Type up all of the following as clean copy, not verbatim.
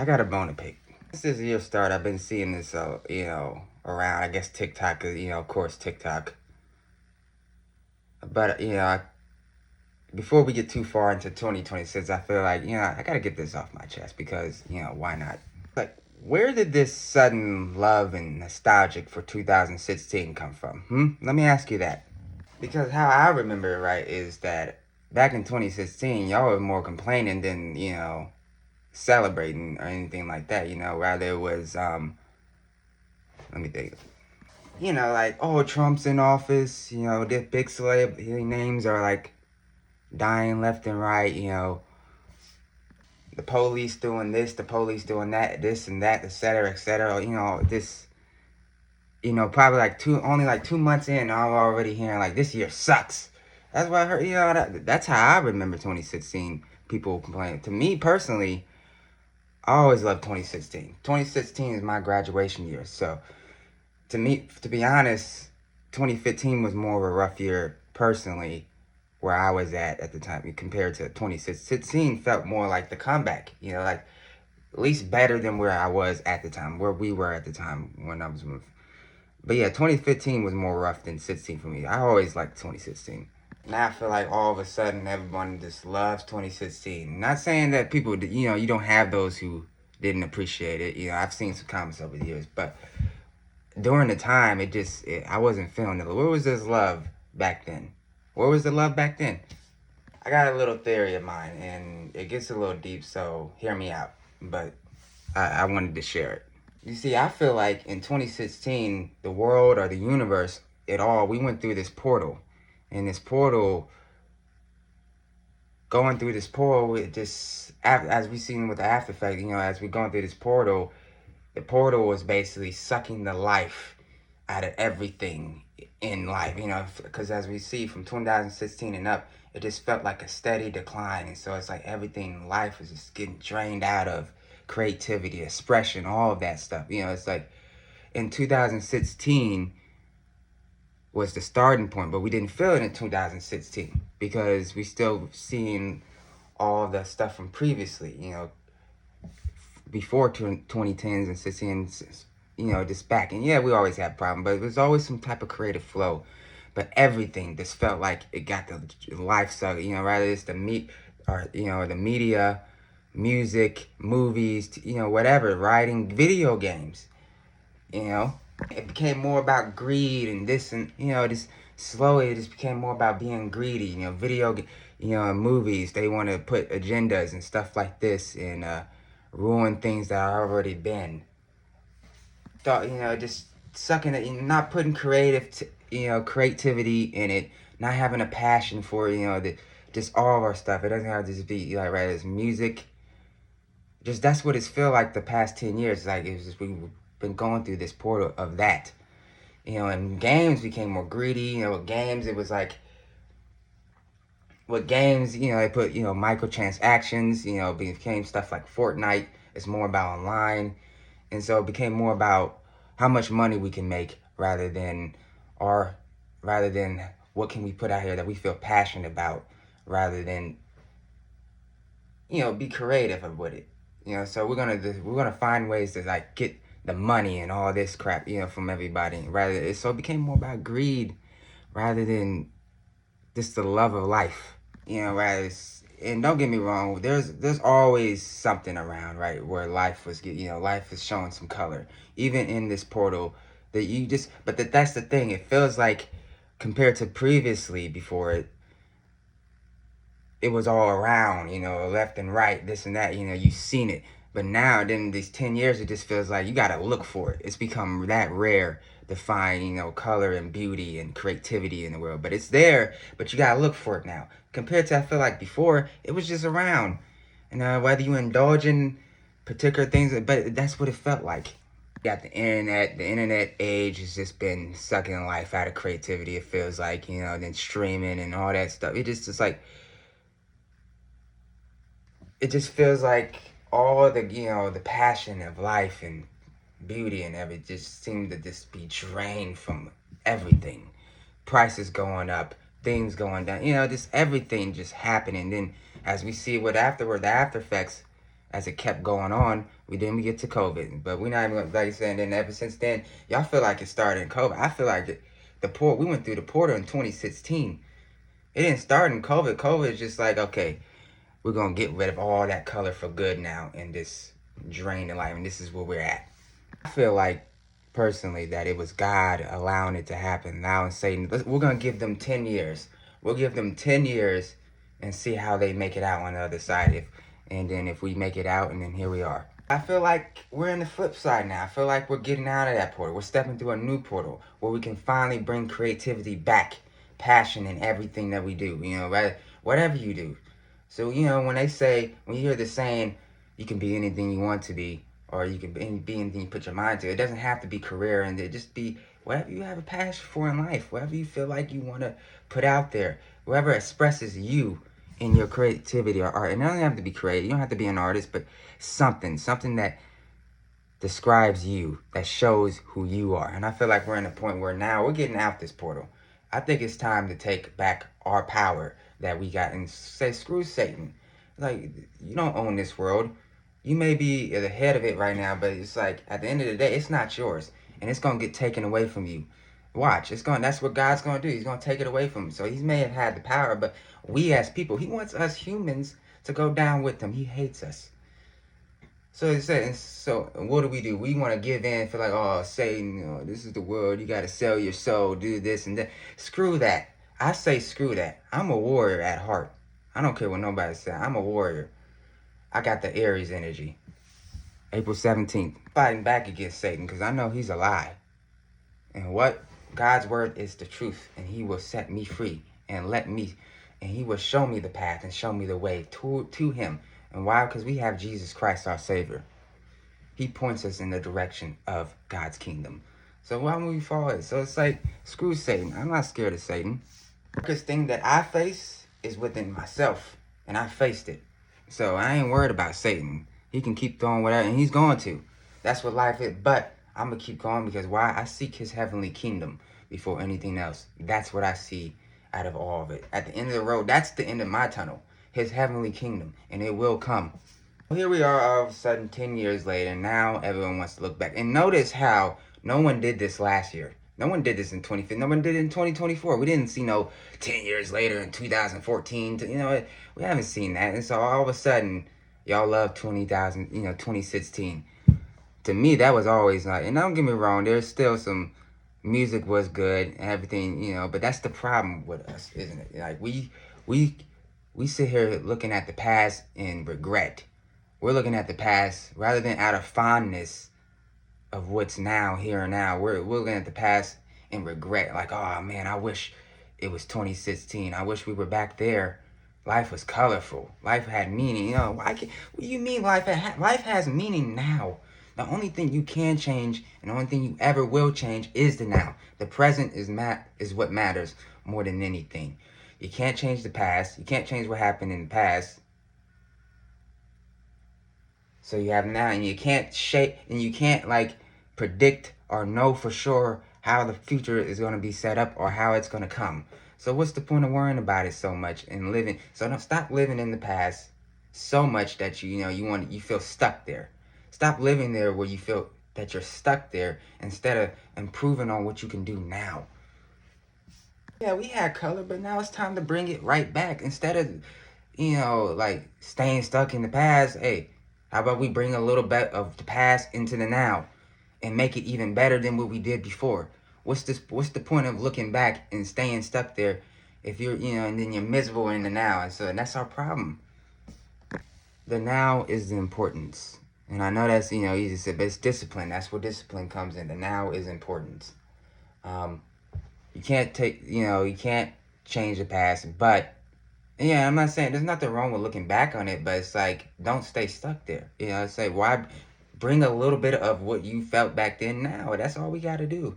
I got a bone to pick. Since this year started, I've been seeing this, around, I guess TikTok, of course TikTok. But, before we get too far into 2026, I feel like, I gotta get this off my chest because, why not? Like, where did this sudden love and nostalgic for 2016 come from? Let me ask you that. Because how I remember it, right, is that back in 2016, y'all were more complaining than, celebrating or anything like that, rather it was, let me think. Like, oh, Trump's in office, the big celebrity names are like dying left and right, the police doing this, the police doing that, this and that, et cetera, this, probably only like 2 months in, I'm already hearing like this year sucks. That's what I heard, that's how I remember 2016 people complaining. To me personally, I always loved 2016. 2016 is my graduation year, so to me, to be honest, 2015 was more of a rough year personally, where I was at the time compared to 2016 felt more like the comeback, like at least better than where I was at the time, where we were at the time when I was moving. But yeah, 2015 was more rough than 16 for me. I always liked 2016. Now I feel like all of a sudden everyone just loves 2016. Not saying that people, you don't have those who didn't appreciate it. I've seen some comments over the years, but during the time, I wasn't feeling it. Where was this love back then? Where was the love back then? I got a little theory of mine, and it gets a little deep, so hear me out. But I wanted to share it. You see, I feel like in 2016, the world or the universe, we went through this portal. And this portal, going through this portal, it just, as we seen with the after effect, as we're going through this portal, the portal was basically sucking the life out of everything in life, because as we see from 2016 and up, it just felt like a steady decline. And so it's like everything in life was just getting drained out of creativity, expression, all of that stuff. It's like in 2016 was the starting point, but we didn't feel it in 2016 because we still seeing all the stuff from previously, before 2010s and 16s, just back. And yeah, we always had problems, but it was always some type of creative flow. But everything just felt like it got the life sucked, rather it's the the media, music, movies, whatever, writing, video games, you know. It became more about greed and this and, just slowly it just became more about being greedy, movies, they want to put agendas and stuff like this and, ruin things that are already been. Thought, just sucking it, not putting creativity in it, not having a passion for, just all of our stuff. It doesn't have to just be like, right, it's music. Just that's what it's feel like the past 10 years. Like it's just we've been going through this portal of that. And games became more greedy. With games it was like with games, they put, microtransactions, became stuff like Fortnite. It's more about online. And so it became more about how much money we can make rather than what can we put out here that we feel passionate about, rather than, be creative with it. So we're gonna find ways to like get the money and all this crap, from everybody. So it became more about greed rather than just the love of life. And don't get me wrong, there's always something around, right, where life is showing some color, even in this portal that that's the thing. It feels like compared to previously before it was all around, left and right, this and that, you've seen it. But now, then these 10 years, it just feels like you gotta look for it. It's become that rare to find, color and beauty and creativity in the world. But it's there, but you gotta look for it now. Compared to, I feel like before, it was just around. And whether you indulge in particular things, but that's what it felt like. Got the internet age has just been sucking life out of creativity, it feels like, then streaming and all that stuff. It just feels like all the passion of life and beauty and everything just seemed to just be drained from everything. Prices going up, things going down, just everything just happening. Then as we see the after effects, as it kept going on, we get to COVID. But we're not even like you said. And then ever since then, y'all feel like it started in COVID. I feel like we went through the portal in 2016. It didn't start in COVID. COVID is just like, okay, we're gonna get rid of all that color for good now in this drain of life, and this is where we're at. I feel like personally that it was God allowing it to happen. Now and Satan, we're gonna give them 10 years. We'll give them 10 years and see how they make it out on the other side. And then if we make it out, and then here we are. I feel like we're in the flip side now. I feel like we're getting out of that portal. We're stepping through a new portal where we can finally bring creativity back, passion in everything that we do. Right? Whatever you do. So when when you hear the saying, you can be anything you want to be, or you can be anything you put your mind to. It doesn't have to be career, and it just be whatever you have a passion for in life, whatever you feel like you want to put out there, whoever expresses you in your creativity or art. And it doesn't have to be creative. You don't have to be an artist, but something that describes you, that shows who you are. And I feel like we're in a point where now we're getting out this portal. I think it's time to take back our power that we got and say, screw Satan. Like, you don't own this world. You may be the head of it right now, but it's like, at the end of the day, it's not yours. And it's going to get taken away from you. Watch, that's what God's going to do. He's going to take it away from you. So he may have had the power, but we as people, he wants us humans to go down with him. He hates us. So he said, so what do? We want to give in, feel like, oh, Satan, this is the world. You got to sell your soul, do this and that. Screw that. I say screw that. I'm a warrior at heart. I don't care what nobody says. I'm a warrior. I got the Aries energy. April 17th. Fighting back against Satan because I know he's a lie. And what? God's word is the truth. And he will set me free and he will show me the path and show me the way to him. And why? Because we have Jesus Christ, our Savior. He points us in the direction of God's kingdom. So why would we follow it? So it's like, screw Satan. I'm not scared of Satan. The biggest thing that I face is within myself. And I faced it. So I ain't worried about Satan. He can keep throwing whatever, and he's going to. That's what life is. But I'm going to keep going because why? I seek his heavenly kingdom before anything else. That's what I see out of all of it. At the end of the road, that's the end of my tunnel. His heavenly kingdom, and it will come. Well, here we are all of a sudden 10 years later, and now everyone wants to look back. And notice how no one did this last year. No one did this in 2015. No one did it in 2024. We didn't see no 10 years later in 2014. We haven't seen that. And so all of a sudden, y'all love 2016. To me, that was always like, and don't get me wrong, there's still some music was good and everything, but that's the problem with us, isn't it? Like we sit here looking at the past in regret. We're looking at the past rather than out of fondness of what's now, here and now. We're looking at the past in regret. Like, oh man, I wish it was 2016. I wish we were back there. Life was colorful. Life had meaning. What do you mean life has meaning now? The only thing you can change and the only thing you ever will change is the now. The present is what matters more than anything. You can't change the past. You can't change what happened in the past. So you have now, and you can't shape, and you can't predict or know for sure how the future is going to be set up or how it's going to come. So what's the point of worrying about it so much and living? So don't stop living in the past so much that you feel stuck there. Stop living there where you feel that you're stuck there instead of improving on what you can do now. Yeah, we had color, but now it's time to bring it right back. Instead of, staying stuck in the past, hey, how about we bring a little bit of the past into the now and make it even better than what we did before? What's the point of looking back and staying stuck there if you're, and then you're miserable in the now? And that's our problem. The now is the importance. And I know that's, easy to say, but it's discipline. That's where discipline comes in. The now is importance. You can't you can't change the past, but yeah, I'm not saying there's nothing wrong with looking back on it, but it's like, don't stay stuck there. It's like, why bring a little bit of what you felt back then now? That's all we got to do.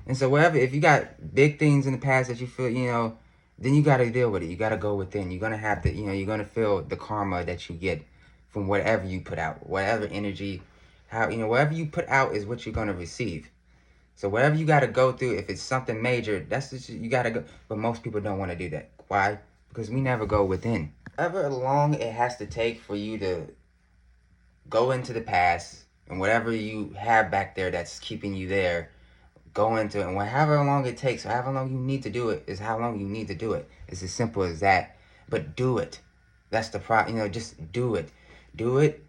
And so if you got big things in the past that you feel, then you got to deal with it. You got to go within. You're going to have to, you're going to feel the karma that you get from whatever you put out, whatever energy, whatever you put out is what you're going to receive. So whatever you got to go through, if it's something major, that's just, you got to go. But most people don't want to do that. Why? Because we never go within. However long it has to take for you to Go into the past, and whatever you have back there that's keeping you there, go into it. And however long it takes, however long you need to do it, is how long you need to do it. It's as simple as that. But do it. That's the just do it. Do it.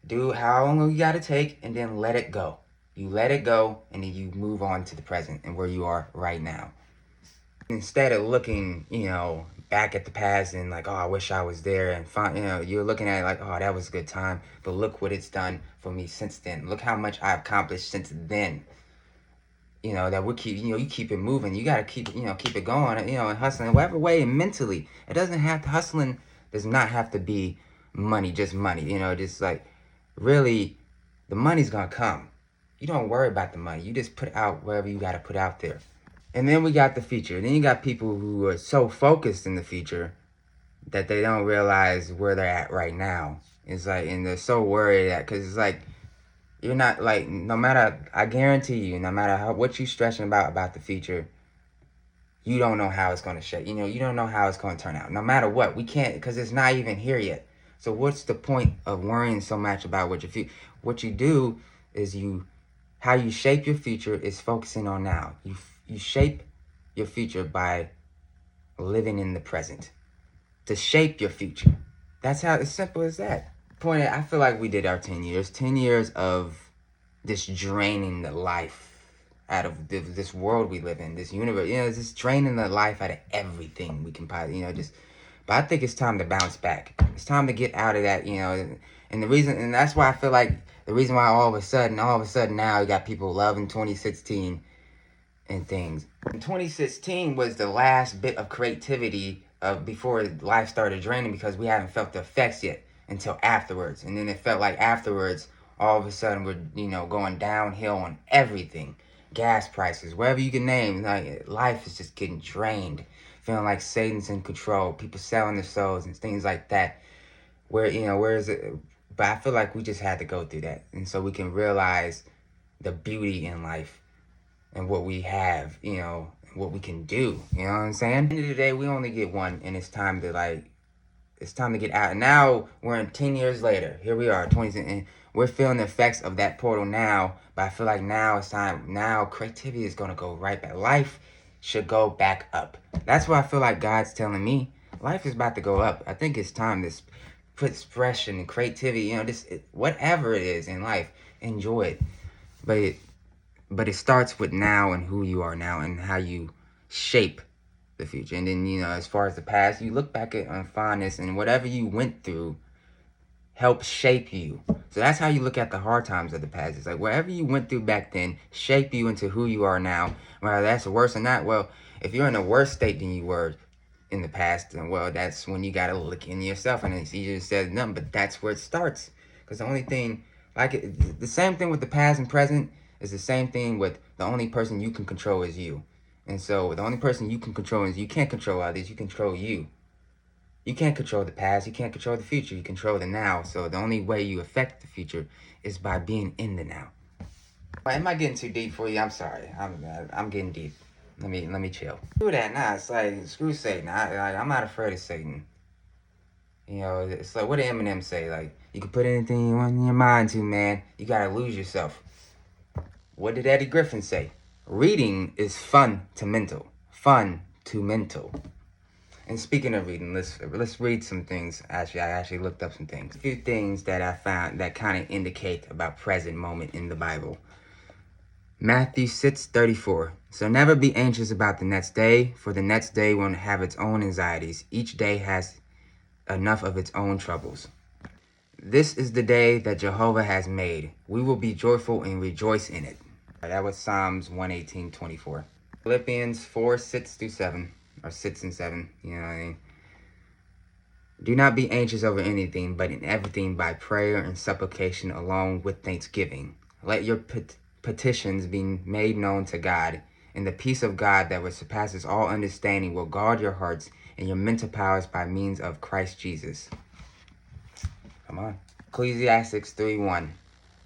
Do how long you got to take, and then let it go. You let it go, and then you move on to the present and where you are right now. Instead of looking, back at the past and like, oh, I wish I was there, and you're looking at it like, oh, that was a good time, but look what it's done for me since then. Look how much I've accomplished since then. That we keep, you keep it moving. You gotta keep it going, and hustling, whatever way, and mentally. It doesn't have to, hustling does not have to be money, just money. Just like, really, the money's gonna come. You don't worry about the money. You just put out wherever you gotta put out there. And then we got the future. Then you got people who are so focused in the future that they don't realize where they're at right now. It's like, and they're so worried that, because it's like, you're not like, no matter, I guarantee you, no matter what you stressing about the future, you don't know how it's going to shape. You don't know how it's going to turn out. No matter what, we can't, because it's not even here yet. So what's the point of worrying so much about what you do is how you shape your future is focusing on now. You shape your future by living in the present. To shape your future. That's how, as simple as that. I feel like we did our 10 years. 10 years of this draining the life out of this world we live in, this universe. Just draining the life out of everything we can probably, But I think it's time to bounce back. It's time to get out of that, and that's why I feel like the reason why all of a sudden now you got people loving 2016 and things. And 2016 was the last bit of creativity before life started draining, because we haven't felt the effects yet until afterwards. And then it felt like afterwards, all of a sudden we're going downhill on everything. Gas prices, wherever you can name, like, life is just getting drained. Feeling like Satan's in control. People selling their souls and things like that. Where is it? But I feel like we just had to go through that, and so we can realize the beauty in life and what we have, what we can do. You know what I'm saying? At the end of the day, we only get one, and it's time to get out. And now we're in 10 years later. Here we are, 20, and we're feeling the effects of that portal now. But I feel like now it's time. Now creativity is gonna go right back. Life should go back up. That's what I feel like God's telling me. Life is about to go up. I think it's time to put expression and creativity. Whatever it is in life, enjoy it. But it starts with now and who you are now and how you shape the future. And then, as far as the past, you look back at on fondness, and whatever you went through helped shape you. So that's how you look at the hard times of the past. It's like whatever you went through back then shape you into who you are now. Whether that's worse or not, well, if you're in a worse state than you were in the past, then, well, that's when you got to look in yourself. And it's easier said than done, but that's where it starts. Because the only thing, the same thing with the past and present, is the same thing with the only person you can control is you. And so the only person you can control is you. Can't control others, you control you. You can't control the past, you can't control the future, you control the now. So the only way you affect the future is by being in the now. Am I getting too deep for you? I'm sorry. I'm getting deep. Let me chill. Do that now. It's like, screw Satan. I'm not afraid of Satan. It's like, what did Eminem say? Like, you can put anything you want in your mind to, man. You gotta lose yourself. What did Eddie Griffin say? Reading is fun to mental. Fun to mental. And speaking of reading, let's read some things. Actually, I actually looked up some things. A few things that I found that kind of indicate about present moment in the Bible. Matthew 6:34. So never be anxious about the next day, for the next day will have its own anxieties. Each day has enough of its own troubles. This is the day that Jehovah has made. We will be joyful and rejoice in it. That was Psalms 118:24. Philippians 4:6-7, or 6 and 7. You know what I mean? Do not be anxious over anything, but in everything by prayer and supplication along with thanksgiving. Let your petitions be made known to God, and the peace of God that surpasses all understanding will guard your hearts and your mental powers by means of Christ Jesus. Come on. Ecclesiastes 3:1.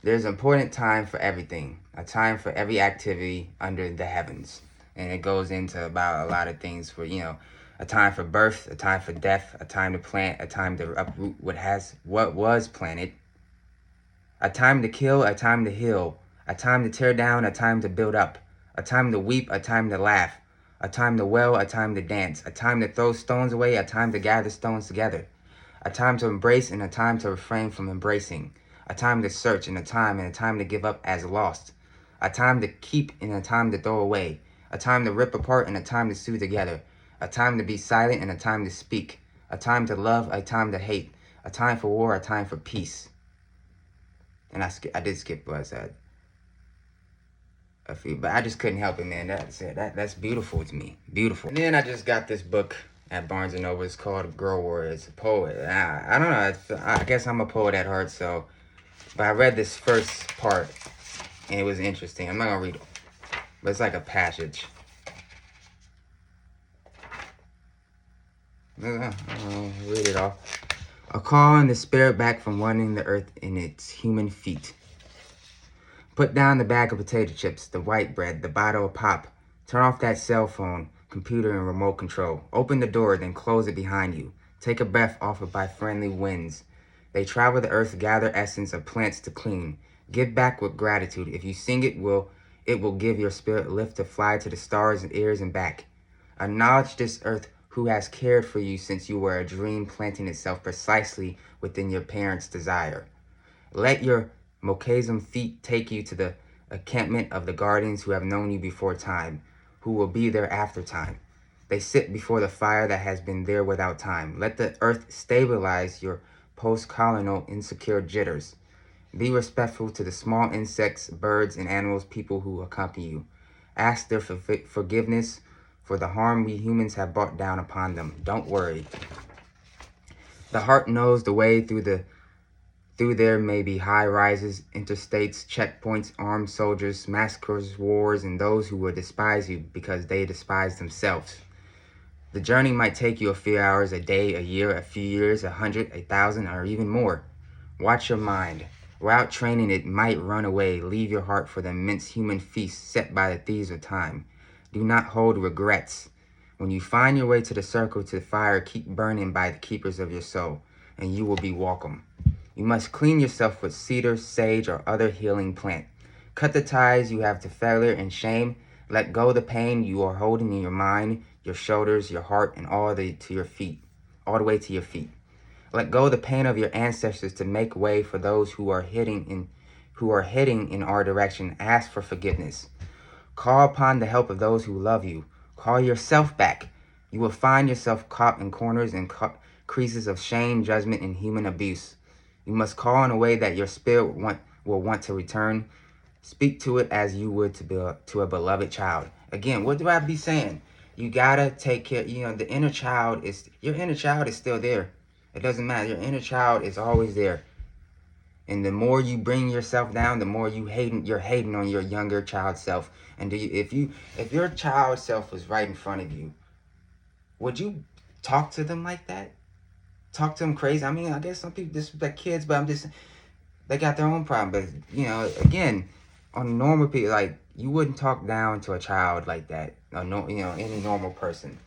There's an important time for everything, a time for every activity under the heavens. And it goes into about a lot of things for, a time for birth, a time for death, a time to plant, a time to uproot what was planted, A time to kill, a time to heal. A time to tear down, a time to build up. A time to weep, a time to laugh. A time to wail, a time to dance. A time to throw stones away, a time to gather stones together. A time to embrace and a time to refrain from embracing. A time to search and a time to give up as lost. A time to keep and a time to throw away. A time to rip apart and a time to sew together. A time to be silent and a time to speak. A time to love, a time to hate. A time for war, a time for peace. And I did skip what I said. A few, but I just couldn't help it, man. That's it. That's beautiful to me. Beautiful. And then I just got this book at Barnes and Noble. It's called Girl War. It's a poet. I don't know. I guess I'm a poet at heart, so. But I read this first part, and it was interesting. I'm not gonna read it, but it's like a passage. I'll read it all. A call on the spirit back from wandering the earth in its human feet. Put down the bag of potato chips, the white bread, the bottle of pop. Turn off that cell phone, computer, and remote control. Open the door, then close it behind you. Take a breath offered by friendly winds. They travel the earth, gather essence of plants to clean. Give back with gratitude. If you sing it will give your spirit lift to fly to the stars and ears and back. Acknowledge this earth who has cared for you since you were a dream planting itself precisely within your parents' desire. Let your Mokazum feet take you to the encampment of the guardians who have known you before time, who will be there after time. They sit before the fire that has been there without time. Let the earth stabilize your post-colonial insecure jitters. Be respectful to the small insects, birds, and animals, people who accompany you. Ask their forgiveness for the harm we humans have brought down upon them. Don't worry. The heart knows the way through there may be high rises, interstates, checkpoints, armed soldiers, massacres, wars, and those who will despise you because they despise themselves. The journey might take you a few hours, a day, a year, a few years, 100, 1,000, or even more. Watch your mind. Without training, it might run away. Leave your heart for the immense human feast set by the thieves of time. Do not hold regrets. When you find your way to the circle, to the fire, keep burning by the keepers of your soul, and you will be welcome. You must clean yourself with cedar, sage, or other healing plant. Cut the ties you have to failure and shame. Let go the pain you are holding in your mind, your shoulders, your heart, and all the way to your feet. Let go the pain of your ancestors to make way for those who are heading in our direction. Ask for forgiveness. Call upon the help of those who love you. Call yourself back. You will find yourself caught in corners and creases of shame, judgment, and human abuse. You must call in a way that your spirit will want to return. Speak to it as you would to a beloved child. Again, what do I be saying? You gotta take care. The inner child your inner child is still there. It doesn't matter. Your inner child is always there. And the more you bring yourself down, the more you're hating on your younger child self. And if your child self was right in front of you, would you talk to them like that? Talk to them crazy? I mean, I guess some people disrespect kids, but they got their own problem. But again, on normal people, like, you wouldn't talk down to a child like that. Any normal person.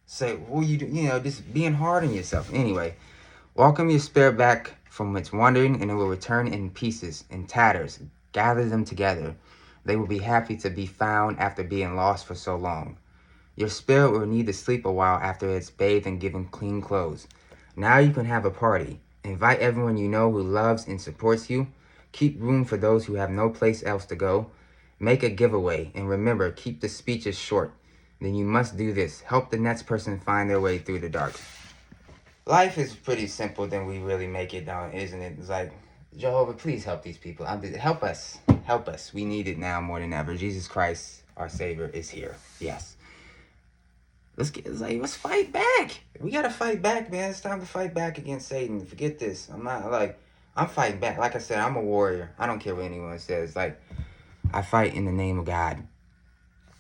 Say, what you do? Just being hard on yourself. Anyway, welcome your spirit back from its wandering, and it will return in pieces, in tatters. Gather them together. They will be happy to be found after being lost for so long. Your spirit will need to sleep a while after it's bathed and given clean clothes. Now you can have a party. Invite everyone you know who loves and supports you. Keep room for those who have no place else to go. Make a giveaway. And remember, keep the speeches short. Then you must do this. Help the next person find their way through the dark. Life is pretty simple than we really make it down, isn't it? It's like, Jehovah, please help these people. Help us. Help us. We need it now more than ever. Jesus Christ, our Savior, is here. Yes. Let's fight back. We gotta fight back, man. It's time to fight back against Satan. Forget this. I'm fighting back. Like I said, I'm a warrior. I don't care what anyone says. I fight in the name of God.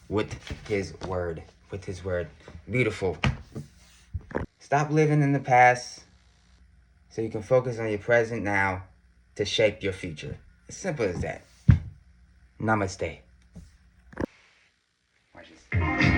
With his word. Beautiful. Stop living in the past so you can focus on your present now to shape your future. As simple as that. Namaste. Watch this.